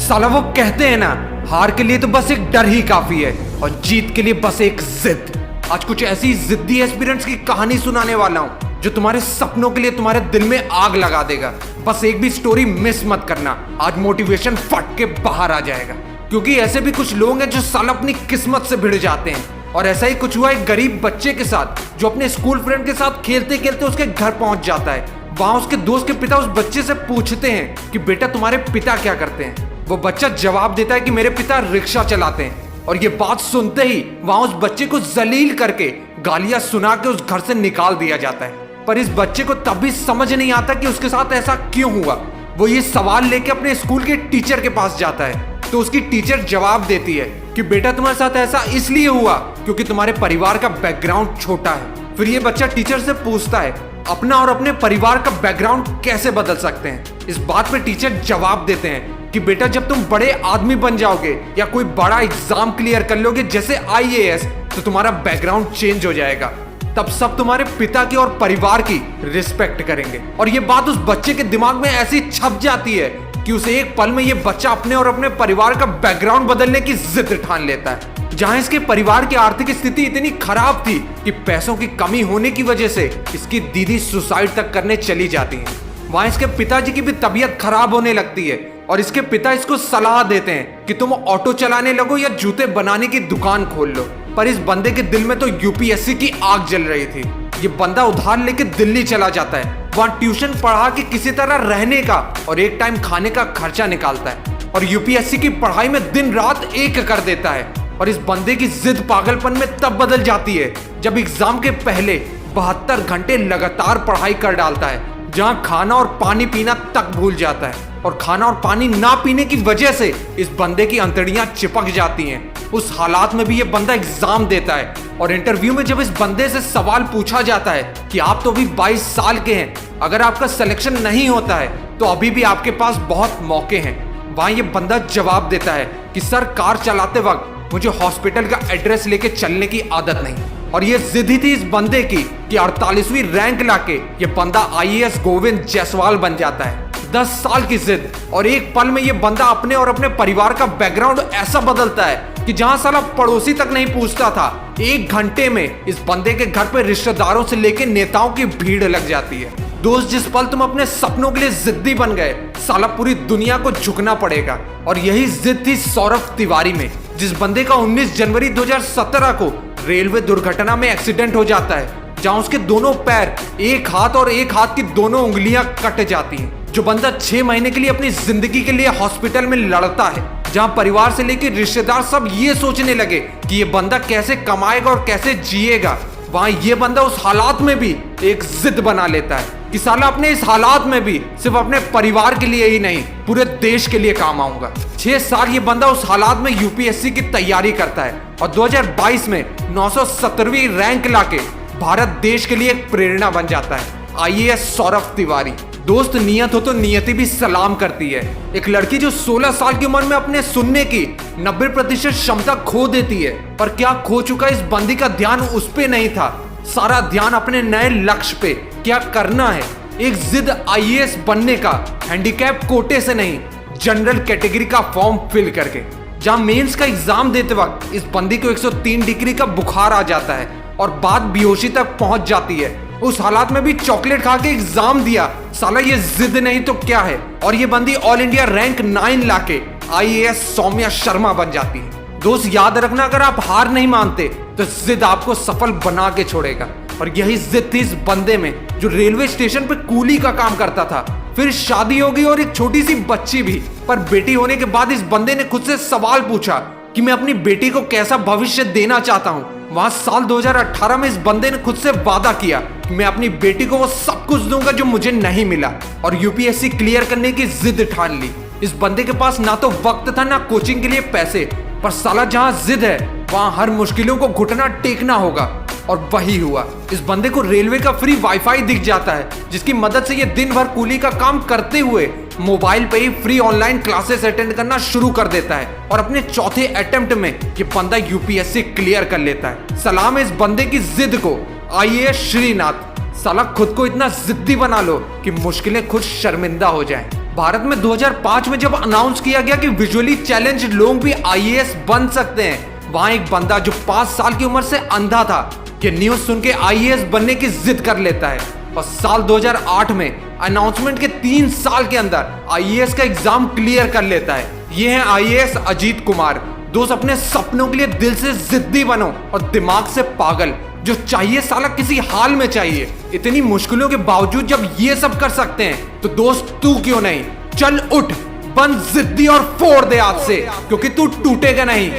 साला वो कहते हैं ना, हार के लिए तो बस एक डर ही काफी है और जीत के लिए बस एक जिद। आज कुछ ऐसी जिद्दी एस्पिरेंट्स की कहानी सुनाने वाला हूँ जो तुम्हारे सपनों के लिए तुम्हारे दिल में आग लगा देगा। बस एक भी स्टोरी मिस मत करना, आज मोटिवेशन फट के बाहर आ जाएगा। क्योंकि ऐसे भी कुछ लोग हैं जो साला अपनी किस्मत से भिड़ जाते हैं। और ऐसा ही कुछ हुआ एक गरीब बच्चे के साथ जो अपने स्कूल फ्रेंड के साथ खेलते खेलते उसके घर पहुंच जाता है। वहां उसके दोस्त के पिता उस बच्चे से पूछते हैं कि बेटा तुम्हारे पिता क्या करते हैं। वो बच्चा जवाब देता है कि मेरे पिता रिक्शा चलाते हैं। और ये बात सुनते ही वहां उस बच्चे को जलील करके गालियां सुना के उस घर से निकाल दिया जाता है। पर इस बच्चे को तब भी समझ नहीं आता कि उसके साथ ऐसा क्यों हुआ। वो ये सवाल लेके अपने स्कूल के टीचर के पास जाता है तो उसकी टीचर जवाब देती है कि बेटा तुम्हारे साथ ऐसा इसलिए हुआ क्योंकि तुम्हारे परिवार का बैकग्राउंड छोटा है। फिर ये बच्चा टीचर से पूछता है अपना और अपने परिवार का बैकग्राउंड कैसे बदल सकते हैं। इस बात पे टीचर जवाब देते हैं कि बेटा जब तुम बड़े आदमी बन जाओगे या कोई बड़ा एग्जाम क्लियर कर लोगे जैसे IAS तो तुम्हारा बैकग्राउंड चेंज हो जाएगा। तब सब तुम्हारे पिता की और परिवार की रिस्पेक्ट करेंगे। और ये बात उस बच्चे के दिमाग में ऐसी छप जाती है कि उसे एक पल में ये बच्चा अपने और अपने परिवार का बैकग्राउंड बदलने की जिद ठान लेता है। जहां इसके परिवार की आर्थिक स्थिति इतनी खराब थी कि पैसों की कमी होने की वजह से इसकी दीदी सुसाइड तक करने चली जाती है। वहां इसके पिताजी की भी तबीयत खराब होने लगती है और इसके पिता इसको सलाह देते हैं कि तुम ऑटो चलाने लगो या जूते बनाने की दुकान खोल लो। पर इस बंदे के दिल में तो UPSC की आग जल रही थी। ये बंदा उधार लेके दिल्ली चला जाता है। वहां ट्यूशन पढ़ा के किसी तरह रहने का और एक टाइम खाने का खर्चा निकालता है और UPSC की पढ़ाई में दिन रात एक कर देता है। और इस बंदे की जिद पागलपन में तब बदल जाती है जब एग्जाम के पहले 72 घंटे लगातार पढ़ाई कर डालता है, जहां खाना और पानी पीना तक भूल जाता है। और खाना और पानी ना पीने की वजह से इस बंदे की अंतड़ियां चिपक जाती हैं। उस हालात में भी ये बंदा एग्जाम देता है और इंटरव्यू में जब इस बंदे से सवाल पूछा जाता है कि आप तो अभी 22 साल के हैं, अगर आपका सिलेक्शन नहीं होता है तो अभी भी आपके पास बहुत मौके हैं। वहां ये बंदा जवाब देता है कि सर कार चलाते वक्त मुझे हॉस्पिटल का एड्रेस लेके चलने की आदत नहीं। और ये जिद ही थी इस बंदे की कि 48वीं रैंक लाके ये बंदा IAS गोविंद जायसवाल बन जाता है। 10 साल की जिद और एक पल में ये बंदा अपने और अपने परिवार का बैकग्राउंड ऐसा बदलता है कि जहां साला पड़ोसी तक नहीं पूछता था, 1 घंटे में इस बंदे के घर पे रिश्तेदारों से लेके नेताओं की भीड़ लग जाती है। दोस्त, जिस पल तुम अपने सपनों के लिए जिद्दी बन गए, साला पूरी दुनिया को झुकना पड़ेगा। और यही जिद थी सौरभ तिवारी में, जिस बंदे का 19 जनवरी 2017 को रेलवे दुर्घटना में एक्सीडेंट हो जाता है, जहां उसके दोनों पैर, एक हाथ और एक हाथ की दोनों उंगलियां कट जाती हैं। जो बंदा 6 महीने के लिए अपनी जिंदगी के लिए हॉस्पिटल में लड़ता है, जहां परिवार से लेकर रिश्तेदार सब ये सोचने लगे कि ये बंदा कैसे कमाएगा और कैसे जिएगा, वहां ये बंदा उस हालात में भी एक जिद बना लेता है कि साला अपने इस हालात में भी सिर्फ अपने परिवार के लिए ही नहीं पूरे देश के लिए काम आऊंगा। 6 साल ये बंदा उस हालात में UPSC की तैयारी करता है और 2022 में 970वीं रैंक लाके भारत देश के लिए एक प्रेरणा बन जाता है। IAS सौरभ तिवारी। दोस्त, नियत हो तो नियति भी सलाम करती है। एक लड़की जो 16 साल की उम्र में अपने सुनने की 90% क्षमता खो देती है, पर क्या खो चुका इस बंदी का ध्यान उस पे नहीं था, सारा ध्यान अपने नए लक्ष्य पे, क्या करना है। एक जिद IAS बनने का, हैंडीकैप कोटे से नहीं, जनरल कैटेगरी का फॉर्म फिल करके। जहां मेंस का एग्जाम देते वक्त इस बंदी को 103 डिग्री का बुखार आ जाता है और बात बेहोशी तक पहुंच जाती है। उस हालात में भी चॉकलेट खा के एग्जाम दिया। साला ये जिद नहीं तो क्या है। और ये बंदी ऑल इंडिया रैंक 9 लाके IAS सौम्या शर्मा बन जाती है। दोस्त, याद रखना, अगर आप हार नहीं मानते तो जिद आपको सफल बना के छोड़ेगा। और यही जिद थी इस बंदे में जो रेलवे स्टेशन पे कूली का काम करता था। फिर शादी हो गई और एक छोटी सी बच्ची भी। पर बेटी होने के बाद इस बंदे ने खुद से सवाल पूछा कि मैं अपनी बेटी को कैसा भविष्य देना चाहता हूँ। वहां साल 2018 में इस बंदे ने खुद से वादा किया कि मैं अपनी बेटी को वो सब कुछ दूंगा जो मुझे नहीं मिला और UPSC क्लियर करने की जिद ठान ली। इस बंदे के पास ना तो वक्त था ना कोचिंग के लिए पैसे, पर साला जहां जिद है वहां हर मुश्किलों को घुटना टेकना होगा। और वही हुआ। इस बंदे को रेलवे का फ्री वाईफाई दिख जाता है, जिसकी मदद से ये दिन भर कूली का काम करते हुए मोबाइल पे ही फ्री ऑनलाइन क्लासेस अटेंड करना शुरू कर देता है और अपने चौथे अटेम्प्ट में ये बंदा UPSC क्लियर कर लेता है। सलाम इस बंदे की जिद को। IAS श्रीनाथ। साला खुद को इतना जिद्दी बना लो कि मुश्किलें खुद शर्मिंदा हो जाएं। भारत में 2005 में जब अनाउंस किया गया कि विजुअली चैलेंज्ड लोग भी आईएएस बन सकते हैं, वहां एक बंदा जो 5 साल की उम्र से अंधा था, ये न्यूज सुन के आईएएस बनने की जिद कर लेता है और साल 2008 में अनाउंसमेंट के 3 साल के अंदर आईएएस का एग्जाम क्लियर कर लेता है। ये है आईएएस अजीत कुमार। दोस्त, अपने सपनों के लिए दिल से जिद्दी बनो और दिमाग से पागल। जो चाहिए साला किसी हाल में चाहिए। इतनी मुश्किलों के बावजूद जब ये सब कर सकते हैं तो दोस्त तू क्यों नहीं? चल उठ, बन जिद्दी और फोड़ दे आज से, क्योंकि तू टूटेगा नहीं,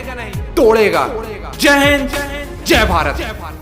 तोड़ेगा। जय हिंद, जय भारत।